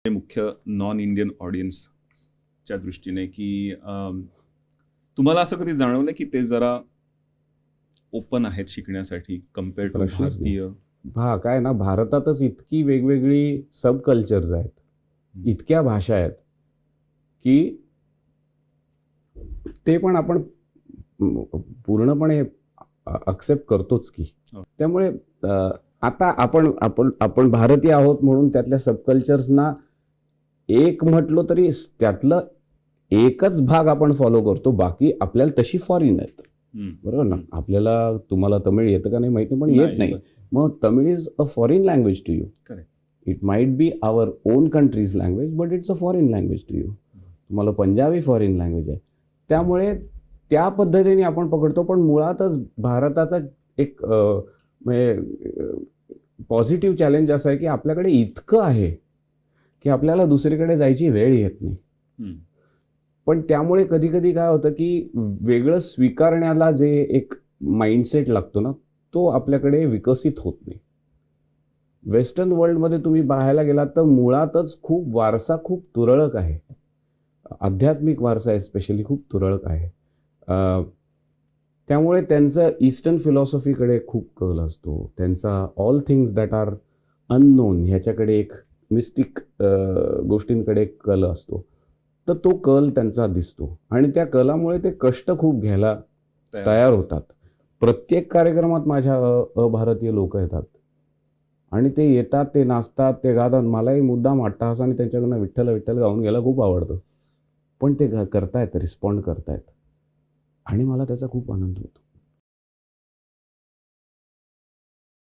मुख्य non Indian ऑडियन्सच्या दृष्टीने की तुम्हाला असं कधी जाणवलं की ते जरा ओपन आहेत शिकण्यासाठी कम्पेअर टू प्रश्नच नाही. भारतीय? काय ना, भारतातच इतकी वेगवेगळी सब कल्चर्स आहेत, इतक्या भाषा आहेत की ते पण आपण पूर्णपणे एक्सेप्ट करतोच की. हो. त्यामुळे आता आपण आपण आपण भारतीय आहोत म्हणून त्यातल्या सबकल्चर्सना एक म्हटलो तरी त्यातलं एकच भाग आपण फॉलो करतो, बाकी आपल्याला तशी फॉरेन आहेत. बरोबर ना? आपल्याला तुम्हाला तमिळ येतं का नाही माहिती, पण येत नाही. मग Tamil is a foreign language to you. Correct. It might be our own country's language, but it's a foreign language to you. तुम्हाला पंजाबी फॉरेन लँग्वेज आहे. त्यामुळे त्या पद्धतीने आपण पकडतो, पण मुळातच भारताचा एक पॉझिटिव्ह चॅलेंज असं आहे की आपल्याकडे इतकं आहे की आपल्याला दुसरीकडे जायची वेळ येत नाही. पण त्यामुळे कधी कधी काय होतं की वेगळं स्वीकारण्याला जे एक माइंडसेट लागतो ना, तो आपल्याकडे विकसित होत नाही. वेस्टर्न वर्ल्डमध्ये तुम्ही पाहायला गेलात तर मुळातच खूप वारसा खूप तुरळक आहे. आध्यात्मिक वारसा एस्पेशली खूप तुरळक आहे. त्यामुळे त्यांचं ईस्टर्न फिलॉसॉफीकडे खूप कल असतो. त्यांचा all things that are unknown ह्याच्याकडे एक मिस्टिक गोष्टींकडे एक कल असतो. तर तो कल त्यांचा दिसतो आणि त्या कलामुळे ते कष्ट खूप घ्यायला तयार होतात. प्रत्येक कार्यक्रमात माझ्या अभारतीय लोक येतात आणि ते येतात, ते नाचतात, ते गातात. मलाही मुद्दाम अट्टहासाने त्यांच्याकडनं विठ्ठल विठ्ठल गाऊन घ्यायला खूप आवडतं. पण ते करतायत, रिस्पॉन्ड करतायत आणि मला त्याचा खूप आनंद होतो.